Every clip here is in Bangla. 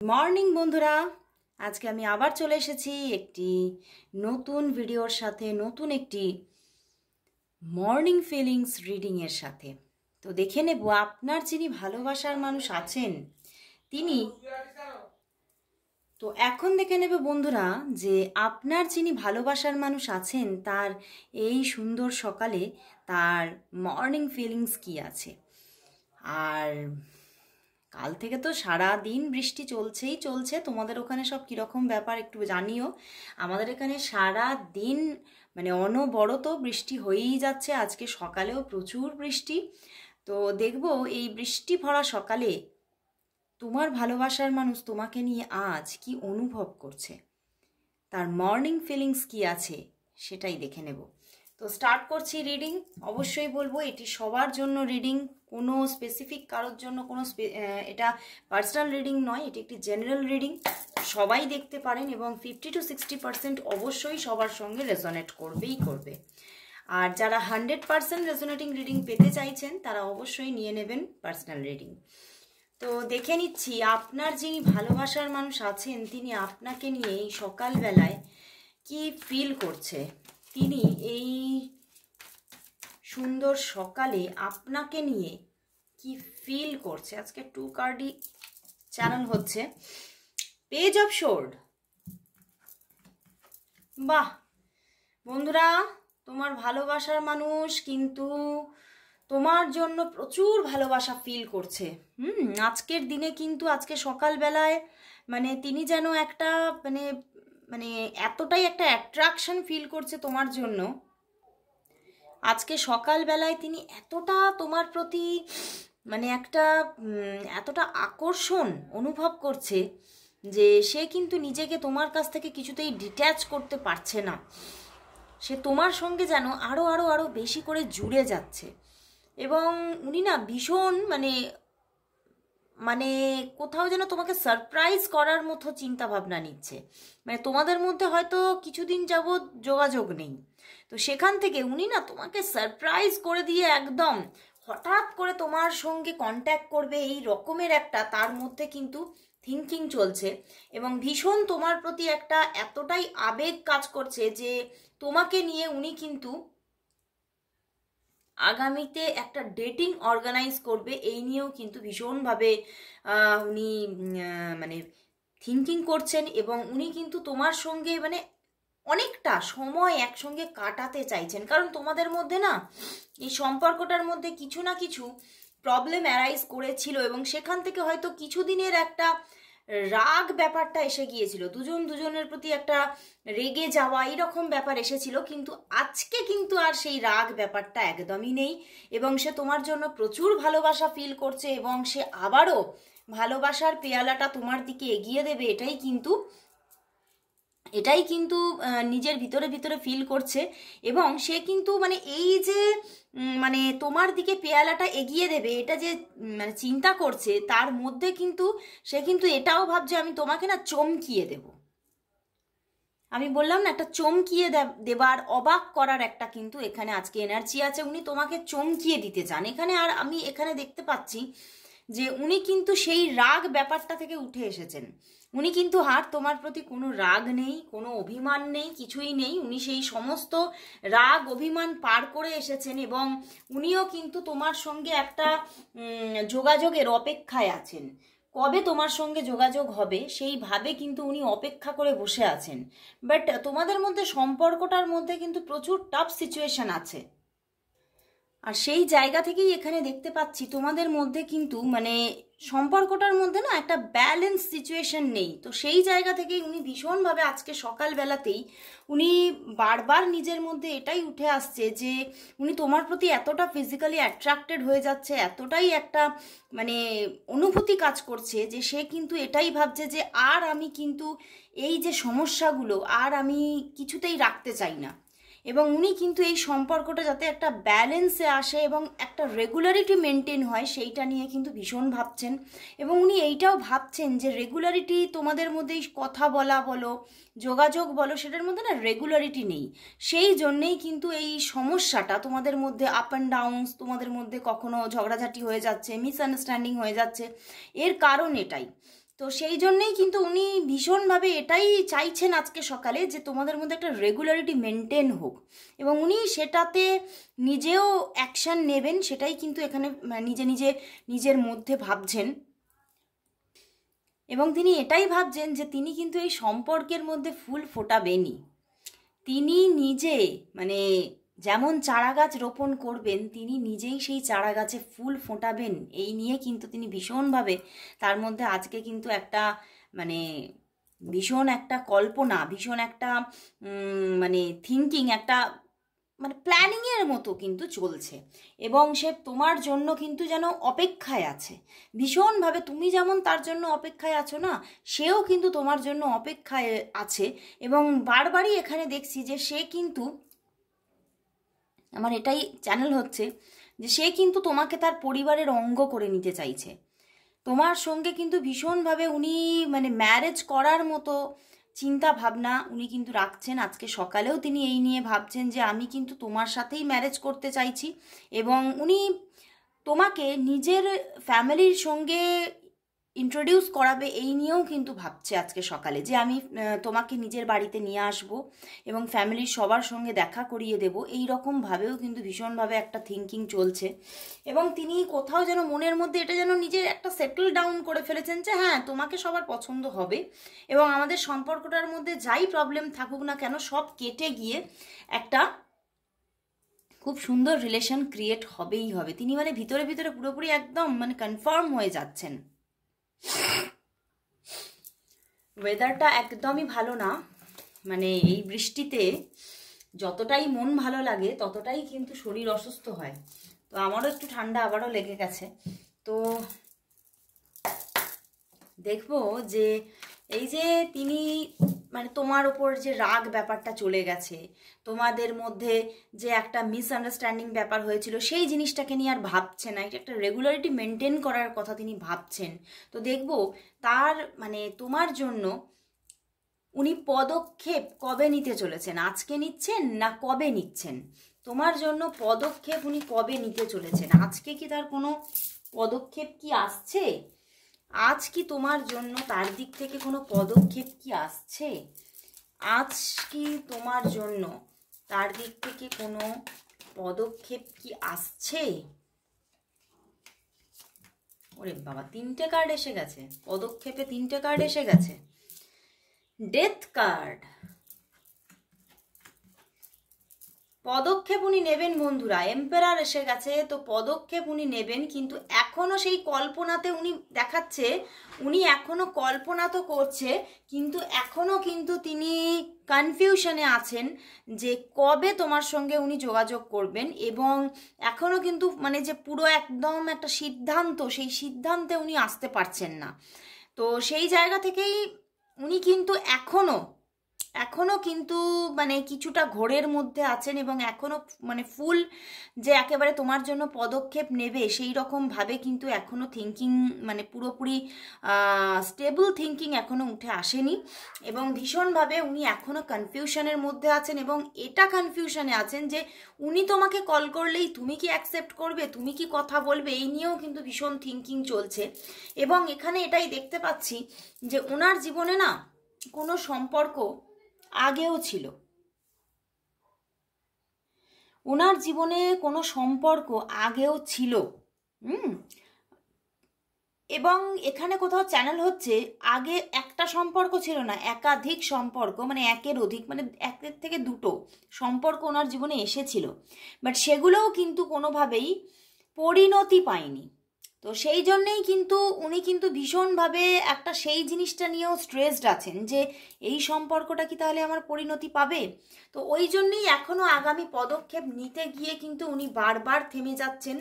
মর্নিং বন্ধুরা, আজকে আমি আবার চলে এসেছি একটি নতুন ভিডিওর সাথে, নতুন একটি মর্নিং ফিলিংস রিডিং এর সাথে। তো দেখে নেব আপনার যিনি ভালোবাসার মানুষ আছেন তিনি, তো এখন দেখে নেবে বন্ধুরা যে আপনার যিনি ভালোবাসার মানুষ আছেন তার এই সুন্দর সকালে তার মর্নিং ফিলিংস কি আছে। আর কাল থেকে তো সারা দিন বৃষ্টি চলছে। তোমাদের ওখানে সব কীরকম ব্যাপার একটু জানিও। আমাদের এখানে সারা দিন অনবরত বৃষ্টি হয়েই যাচ্ছে। আজকে সকালেও প্রচুর বৃষ্টি। তো দেখবো এই বৃষ্টি ভরা সকালে তোমার ভালোবাসার মানুষ তোমাকে নিয়ে আজ কি অনুভব করছে, তার মর্নিং ফিলিংস কি আছে সেটাই দেখে নেব। তো স্টার্ট করছি রিডিং। অবশ্যই বলবো এটি সবার জন্য রিডিং, কোনো স্পেসিফিক কারোর জন্য কোনো এটা পার্সোনাল রিডিং নয়, এটি একটি জেনারেল রিডিং। সবাই দেখতে পারেন এবং 50 to 60% অবশ্যই সবার সঙ্গে রেজোনেট করবে। আর যারা 100% রেজোনেটিং রিডিং পেতে চাইছেন তারা অবশ্যই নিয়ে নেবেন পার্সোনাল রিডিং। তো দেখে নিচ্ছি আপনার যিনি ভালোবাসার মানুষ আছেন তিনি আপনাকে নিয়ে এই সকালবেলায় কি ফিল করছে। তিনি এই সুন্দর সকালে আপনাকে নিয়ে কি ফিল করছে। আজকে 2 কার্ডই চ্যানেল হচ্ছে। Page of sword. বাহ বন্ধুরা, তোমার ভালোবাসার মানুষ কিন্তু তোমার জন্য প্রচুর ভালোবাসা ফিল করছে। আজকের দিনে কিন্তু আজকে সকালবেলায় তিনি যেন একটা এতটাই একটা অ্যাট্রাকশন ফিল করছে তোমার জন্য। আজকে সকালবেলায় তিনি এতটা তোমার প্রতি এতটা আকর্ষণ অনুভব করছে যে সে কিন্তু নিজেকে তোমার কাছ থেকে কিছুতেই ডিট্যাচ করতে পারছে না। সে তোমার সঙ্গে যেন আরো বেশি করে জুড়ে যাচ্ছে। এবং উনি না ভীষণ কোথাও যেন তোমাকে সারপ্রাইজ করার মতো চিন্তা ভাবনা নিচ্ছে। তোমাদের মধ্যে হয়তো কিছুদিন যাবৎ যোগাযোগ নেই, তো সেখান থেকে উনি না তোমাকে সারপ্রাইজ করে দিয়ে একদম হঠাৎ করে তোমার সঙ্গে কন্ট্যাক্ট করবে, এই রকমের একটা তার মধ্যে কিন্তু থিঙ্কিং চলছে। এবং ভীষণ তোমার প্রতি একটা এতটাই আবেগ কাজ করছে যে তোমাকে নিয়ে উনি কিন্তু আগামীতে একটা ডেটিং অর্গানাইজ করবে, এই নিয়েও কিন্তু ভীষণভাবে উনি থিঙ্কিং করছেন। এবং উনি কিন্তু তোমার সঙ্গে অনেকটা সময় একসঙ্গে কাটাতে চাইছেন। কারণ তোমাদের মধ্যে না এই সম্পর্কটার মধ্যে কিছু না কিছু প্রবলেম অ্যারাইজ করেছিল এবং সেখান থেকে হয়তো কিছুদিনের একটা রাগ ব্যাপারটা এসে গিয়েছিল, দুজনের প্রতি একটা রেগে যাওয়া এইরকম ব্যাপার এসেছিল। কিন্তু আজকে কিন্তু আর সেই রাগ ব্যাপারটা একদমই নেই এবং সে তোমার জন্য প্রচুর ভালোবাসা ফিল করছে এবং সে আবারও ভালোবাসার পেয়ালাটা তোমার দিকে এগিয়ে দেবে, এটাই কিন্তু নিজের ভিতরে ফিল করছে। এবং সে কিন্তু এই যে তোমার দিকে পেয়ালাটা এগিয়ে দেবে এটা যে চিন্তা করছে, তার মধ্যে কিন্তু সে কিন্তু এটাও ভাবছে আমি তোমাকে না চমকিয়ে দেব। আমি বললাম না, একটা চমকিয়ে দেবার, অবাক করার একটা কিন্তু এখানে আজকে এনার্জি আছে। উনি তোমাকে চমকিয়ে দিতে চান এখানে। আর আমি এখানে দেখতে পাচ্ছি যে উনি কিন্তু সেই রাগ ব্যাপারটা থেকে উঠে এসেছেন। উনি কিন্তু আর তোমার প্রতি কোনো রাগ নেই, কোনো অভিমান নেই, কিছুই নেই। উনি সেই সমস্ত রাগ অভিমান পার করে এসেছেন এবং উনিও কিন্তু তোমার সঙ্গে একটা যোগাযোগের অপেক্ষায় আছেন। কবে তোমার সঙ্গে যোগাযোগ হবে সেইভাবে কিন্তু উনি অপেক্ষা করে বসে আছেন। বাট তোমাদের মধ্যে সম্পর্কটার মধ্যে কিন্তু প্রচুর টাফ সিচুয়েশন আছে। আর সেই জায়গা থেকেই এখানে দেখতে পাচ্ছি তোমাদের মধ্যে কিন্তু সম্পর্কটার মধ্যে না একটা ব্যালেন্স সিচুয়েশন নেই। তো সেই জায়গা থেকেই উনি ভীষণভাবে আজকে সকালবেলাতেই উনি বারবার নিজের মধ্যে এটাই উঠে আসছে যে উনি তোমার প্রতি এতটা ফিজিক্যালি অ্যাট্রাক্টেড হয়ে যাচ্ছে, এতটাই একটা অনুভূতি কাজ করছে যে সে কিন্তু এটাই ভাবছে যে আর আমি কিন্তু এই যে সমস্যাগুলো আর আমি কিছুতেই রাখতে চাই না। এবং উনি কিন্তু এই সম্পর্কটা যাতে একটা ব্যালেন্সে আসে এবং একটা রেগুলারিটি মেনটেন হয় সেইটা নিয়ে কিন্তু ভীষণ ভাবছেন। এবং উনি এইটাও ভাবছেন যে রেগুলারিটি তোমাদের মধ্যে কথা বলা বলো, যোগাযোগ বলো, সেটার মধ্যে না রেগুলারিটি নেই। সেই জন্যেই কিন্তু এই সমস্যাটা তোমাদের মধ্যে আপ অ্যান্ড ডাউনস, তোমাদের মধ্যে কখনো ঝগড়াঝাটি হয়ে যাচ্ছে, মিসআন্ডারস্ট্যান্ডিং হয়ে যাচ্ছে। এর কারণ এটাই। তো সেই জন্যেই কিন্তু উনি ভীষণভাবে এটাই চাইছেন আজকে সকালে, যে তোমাদের মধ্যে একটা রেগুলারিটি মেনটেন হোক, এবং উনি সেটাতে নিজেও অ্যাকশান নেবেন, সেটাই কিন্তু এখানে নিজের মধ্যে ভাবছেন। এবং তিনি এটাই ভাবছেন যে তিনি কিন্তু এই সম্পর্কের মধ্যে ফুল ফোটাবেনই। তিনি নিজে মানে যেমন চারা গাছ রোপণ করবেন, তিনি নিজেই সেই চারা গাছে ফুল ফোটাবেন, এই নিয়ে কিন্তু তিনি ভীষণভাবে তার মধ্যে আজকে কিন্তু একটা মানে ভীষণ একটা কল্পনা, ভীষণ একটা মানে থিঙ্কিং, একটা মানে প্ল্যানিংয়ের মতো কিন্তু চলছে। এবং সে তোমার জন্য কিন্তু যেন অপেক্ষায় আছে ভীষণভাবে। তুমি যেমন তার জন্য অপেক্ষায় আছো না, সেও কিন্তু তোমার জন্য অপেক্ষায় আছে। এবং বারবারই এখানে দেখছি যে সে কিন্তু, আমার এটাই চ্যানেল হচ্ছে যে সে কিন্তু তোমাকে তার পরিবারের অঙ্গ করে নিতে চাইছে। তোমার সঙ্গে কিন্তু ভীষণভাবে উনি মানে ম্যারেজ করার মতো চিন্তা ভাবনা উনি কিন্তু রাখছেন। আজকে সকালেও তিনি এই নিয়ে ভাবছেন যে আমি কিন্তু তোমার সাথেই ম্যারেজ করতে চাইছি, এবং উনি তোমাকে নিজের ফ্যামিলির সঙ্গে ইন্ট্রোডিউস করাবে, এই নিয়েও কিন্তু ভাবছে আজকে সকালে, যে আমি তোমাকে নিজের বাড়িতে নিয়ে আসব এবং ফ্যামিলির সবার সঙ্গে দেখা করিয়ে দেব। এই রকমভাবেও কিন্তু ভীষণভাবে একটা থিঙ্কিং চলছে। এবং তিনি কোথাও যেন মনের মধ্যে এটা যেন নিজের একটা সেটেল ডাউন করে ফেলেছেন যে হ্যাঁ, তোমাকে সবার পছন্দ হবে, এবং আমাদের সম্পর্কটার মধ্যে যাই প্রবলেম থাকুক না কেন, সব কেটে গিয়ে একটা খুব সুন্দর রিলেশন ক্রিয়েট হবেই হবে। তিনি মানে ভিতরে ভিতরে পুরোপুরি একদম মানে কনফার্ম হয়ে যাচ্ছেন। ওয়েদারটা একদমই ভালো না, মানে এই বৃষ্টিতে যতটাই মন ভালো লাগে ততটাই কিন্তু শরীর অসুস্থ হয়। তো আমারও একটু ঠান্ডা আবারও লেগে গেছে। তো দেখবো যে এই যে তিনি মানে তোমার ওপর যে রাগ ব্যাপারটা চলে গেছে, তোমাদের মধ্যে যে একটা মিসআন্ডারস্ট্যান্ডিং ব্যাপার হয়েছিল, সেই জিনিসটাকে নিয়ে আর ভাবছে না, এটা একটা রেগুলারিটি মেনটেন করার কথা তিনি ভাবছেন। তো দেখবো তার মানে তোমার জন্য উনি পদক্ষেপ কবে নিতে চলেছেন, আজকে নিচ্ছেন না কবে নিচ্ছেন, তোমার জন্য পদক্ষেপ উনি কবে নিতে চলেছেন, আজকে কি তার কোনো পদক্ষেপ কি আসছে, আজ কি তোমার জন্য তার দিক থেকে কোনো পদক্ষেপ কি আসছে, আজ কি তোমার জন্য তার দিক থেকে কোনো পদক্ষেপ কি আসছে। ওরে বাবা, 3টে কার্ড এসে গেছে, পদক্ষেপে 3টে কার্ড এসে গেছে। ডেথ কার্ড, পদক্ষেপ উনি নেবেন বন্ধুরা। এম্পারার এসে গেছে, তো পদক্ষেপ উনি নেবেন, কিন্তু এখনো সেই কল্পনাতে উনি দেখাচ্ছে, উনি এখনো কল্পনা তো করছে, কিন্তু এখনো কিন্তু তিনি কনফিউশনে আছেন যে কবে তোমার সঙ্গে উনি যোগাযোগ করবেন, এবং এখনো কিন্তু মানে যে পুরো একদম একটা সিদ্ধান্ত, সেই সিদ্ধান্তে উনি আসতে পারছেন না। তো সেই জায়গা থেকেই উনি কিন্তু এখনো কিন্তু মানে কিছুটা ঘোরের মধ্যে আছেন, এবং এখনো মানে ফুল যে একেবারে তোমার জন্য পদক্ষেপ নেবে সেই রকম ভাবে কিন্তু এখনো থিঙ্কিং মানে পুরোপুরি স্টেবল থিঙ্কিং এখনো উঠে আসেনি। এবং ভীষণভাবে উনি এখনো কনফিউশনের মধ্যে আছেন, এবং এটা কনফিউশনে আছেন যে উনি তোমাকে কল করলেই তুমি কি অ্যাকসেপ্ট করবে, তুমি কি কথা বলবে, এই নিয়েও কিন্তু ভীষণ থিঙ্কিং চলছে। এবং এখানে এটাই দেখতে পাচ্ছি যে ওনার জীবনে না কোনো সম্পর্ক আগেও ছিল, ওনার জীবনে কোনো সম্পর্ক আগেও ছিল। এবং এখানে কোথাও চ্যানেল হচ্ছে আগে একটা সম্পর্ক ছিল না, একাধিক সম্পর্ক, মানে একের অধিক, মানে একের থেকে দুটো সম্পর্ক ওনার জীবনে এসেছিল, বাট সেগুলোও কিন্তু কোনোভাবেই পরিণতি পায়নি। তো সেই জন্যেই কিন্তু উনি কিন্তু ভীষণভাবে একটা সেই জিনিসটা নিয়েও স্ট্রেসড আছেন যে এই সম্পর্কটা কি তাহলে আমার পরিণতি পাবে। তো ওই জন্যেই এখনও আগামী পদক্ষেপ নিতে গিয়ে কিন্তু উনি বারবার থেমে যাচ্ছেন।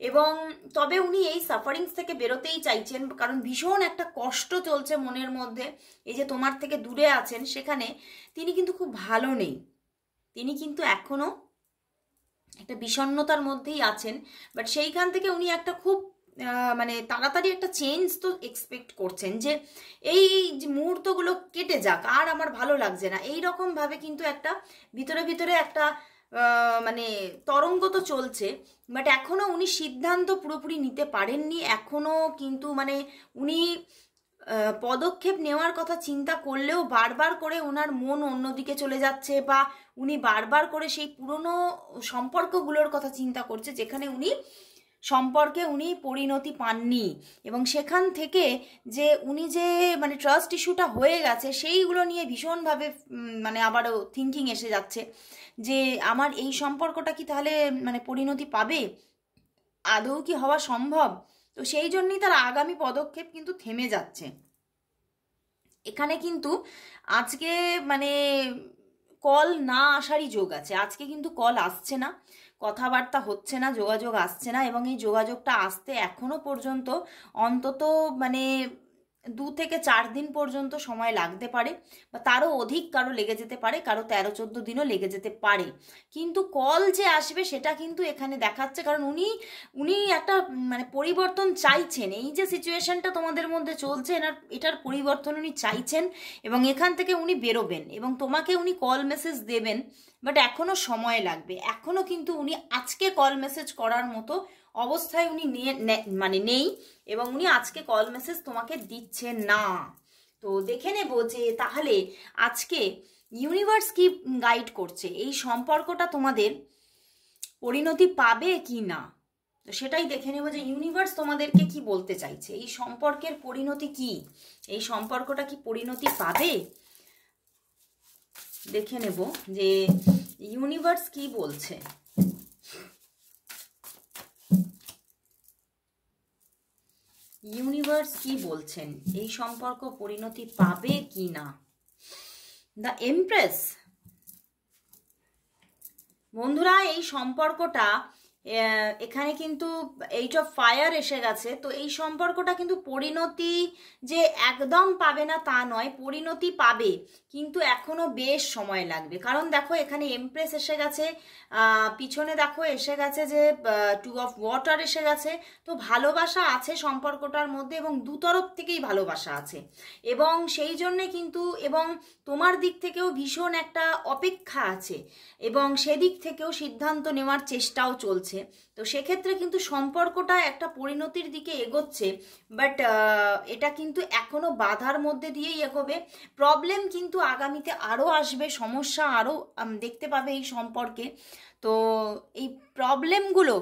এবং তবে উনি এই সাফারিংস থেকে বেরোতেই চাইছেন, কারণ ভীষণ একটা কষ্ট চলছে মনের মধ্যে। এই যে তোমার থেকে দূরে আছেন সেখানে তিনি কিন্তু খুব ভালো নেই, তিনি কিন্তু এখনও একটা বিষণ্ণতার মধ্যেই আছেন। বাট সেইখান থেকে উনি একটা খুব মানে তাড়াতাড়ি একটা চেঞ্জ তো এক্সপেক্ট করছেন, যে এই যে মুহূর্তগুলো কেটে যাক, আর আমার ভালো লাগছে না, এই রকম ভাবে কিন্তু একটা ভিতরে ভিতরে একটা মানে তরঙ্গ তো চলছে। বাট এখনো উনি সিদ্ধান্ত পুরোপুরি নিতে পারেননি, এখনো কিন্তু মানে উনি পদক্ষেপ নেওয়ার কথা চিন্তা করলেও বারবার করে ওনার মন অন্যদিকে চলে যাচ্ছে, বা উনি বারবার করে সেই পুরনো সম্পর্কগুলোর কথা চিন্তা করছে যেখানে সম্পর্কে উনি পরিণতি পাননি, এবং সেখান থেকে যে উনি যে মানে ট্রাস্ট ইস্যুটা হয়ে গেছে সেইগুলো নিয়ে ভীষণভাবে মানে আবারও থিঙ্কিং এসে যাচ্ছে যে আমার এই সম্পর্কটা কি তাহলে মানে পরিণতি পাবে, আদৌ কি হওয়া সম্ভব। তো সেই জন্যই তার আগামী পদক্ষেপ কিন্তু থেমে যাচ্ছে। এখানে কিন্তু আজকে মানে কল না আসারই যোগ আছে, আজকে কিন্তু কল আসছে না, কথাবার্তা হচ্ছে না, যোগাযোগ আসছে না, এবং এই যোগাযোগটা আসতে এখনো পর্যন্ত অন্তত মানে 2 থেকে 4 দিন পর্যন্ত সময় লাগতে পারে, বা তারও অধিক কারো লেগে যেতে পারে, কারো 13-14 দিনও লেগে যেতে পারে। কিন্তু কল যে আসবে সেটা কিন্তু এখানে দেখাচ্ছে, কারণ উনি একটা মানে পরিবর্তন চাইছেন। এই যে সিচুয়েশনটা তোমাদের মধ্যে চলছে এটার পরিবর্তন উনি চাইছেন, এবং এখান থেকে উনি বেরোবেন এবং তোমাকে উনি কল মেসেজ দেবেন। বাট এখনো সময় লাগবে, এখনো কিন্তু উনি আজকে কল মেসেজ করার মতো অবস্থায় উনি মানে নেই, এবং উনি আজকে কল মেসেজ তোমাকে দিচ্ছেন না। তো দেখে নেব যে তাহলে আজকে ইউনিভার্স কি গাইড করছে, এই সম্পর্কটা তোমাদের পরিণতি পাবে কি না। তো সেটাই দেখে নেব যে ইউনিভার্স তোমাদেরকে কি বলতে চাইছে, এই সম্পর্কের পরিণতি কি, এই সম্পর্কটা কি পরিণতি পাবে। দেখে নেব যে ইউনিভার্স কি বলছে। ইউনিভার্স কি বলছেন, এই সম্পর্ক পরিণতি পাবে কি না। The empress. বন্ধুরা, এই সম্পর্কটা এখানে কিন্তু এইট অফ ফায়ার এসে গেছে। তো এই সম্পর্কটা কিন্তু পরিণতি যে একদম পাবে না তা নয়, পরিণতি পাবে, কিন্তু এখনো বেশ সময় লাগবে। কারণ দেখো এখানে এমপ্রেস এসে গেছে, পিছনে দেখো এসে গেছে যে 2 অফ ওয়াটার এসে গেছে। তো ভালোবাসা আছে সম্পর্কটার মধ্যে, এবং দুতরফ থেকেই ভালোবাসা আছে, এবং সেই জন্যে কিন্তু এবং তোমার দিক থেকেও ভীষণ একটা অপেক্ষা আছে, এবং সেদিক থেকেও সিদ্ধান্ত নেওয়ার চেষ্টাও চলছে। তো সেক্ষেত্রে কিন্তু সম্পর্কটা একটা পরিণতির দিকে এগোচ্ছে, বাট এটা কিন্তু এখনো বাধার মধ্যে দিয়েই এগোবে। প্রবলেম কিন্তু আগামীতে আরও আসবে, সমস্যা আরও দেখতে পাবে এই সম্পর্কে। তো এই প্রবলেমগুলো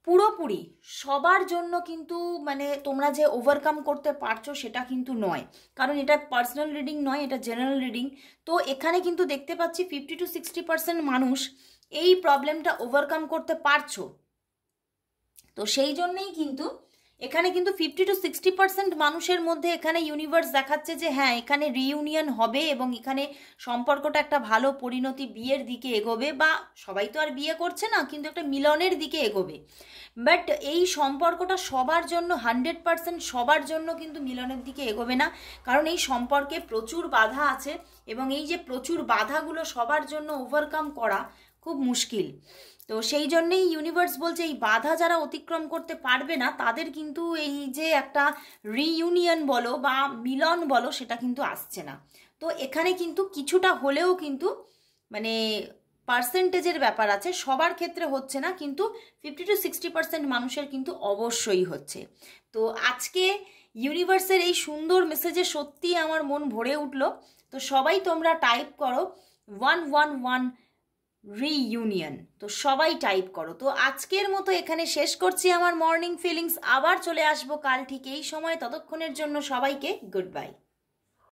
পুরোপুরি সবার জন্য কিন্তু মানে তোমরা যে ওভারকাম করতে পারছো সেটা কিন্তু নয়, কারণ এটা পার্সোনাল রিডিং নয়, এটা জেনারেল রিডিং। তো এখানে কিন্তু দেখতে পাচ্ছি 50 to 60% মানুষ এই প্রবলেমটা ওভারকাম করতে পারছো। তো সেই জন্যেই কিন্তু এখানে কিন্তু 50 to 60% মানুষের মধ্যে এখানে ইউনিভার্স দেখাচ্ছে যে হ্যাঁ এখানে রিইউনিয়ন হবে, এবং এখানে সম্পর্কটা একটা ভালো পরিণতি, বিয়ের দিকে এগোবে, বা সবাই তো আর বিয়ে করছে না, কিন্তু একটা মিলনের দিকে এগোবে। বাট এই সম্পর্কটা সবার জন্য 100% সবার জন্য কিন্তু মিলনের দিকে এগোবে না, কারণ এই সম্পর্কে প্রচুর বাধা আছে, এবং এই যে প্রচুর বাধাগুলো সবার জন্য ওভারকাম করা খুব মুশকিল। তো সেই জন্যেই ইউনিভার্স বলছে এই বাধা যারা অতিক্রম করতে পারবে না তাদের কিন্তু এই যে একটা রিইউনিয়ন বলো বা মিলন বলো সেটা কিন্তু আসছে না। তো এখানে কিন্তু কিছুটা হলেও কিন্তু মানে পার্সেন্টেজের ব্যাপার আছে, সবার ক্ষেত্রে হচ্ছে না, কিন্তু 50 to 60% মানুষের কিন্তু অবশ্যই হচ্ছে। তো আজকে ইউনিভার্সের এই সুন্দর মেসেজে সত্যিই আমার মন ভরে উঠলো। তো সবাই তোমরা টাইপ করো 111 রিইউনিয়ন, তো সবাই টাইপ করো। তো আজকের মতো এখানে শেষ করছি আমার মর্নিং ফিলিংস, আবার চলে আসবো কাল ঠিক এই সময়। ততক্ষণের জন্য সবাইকে গুড বাই।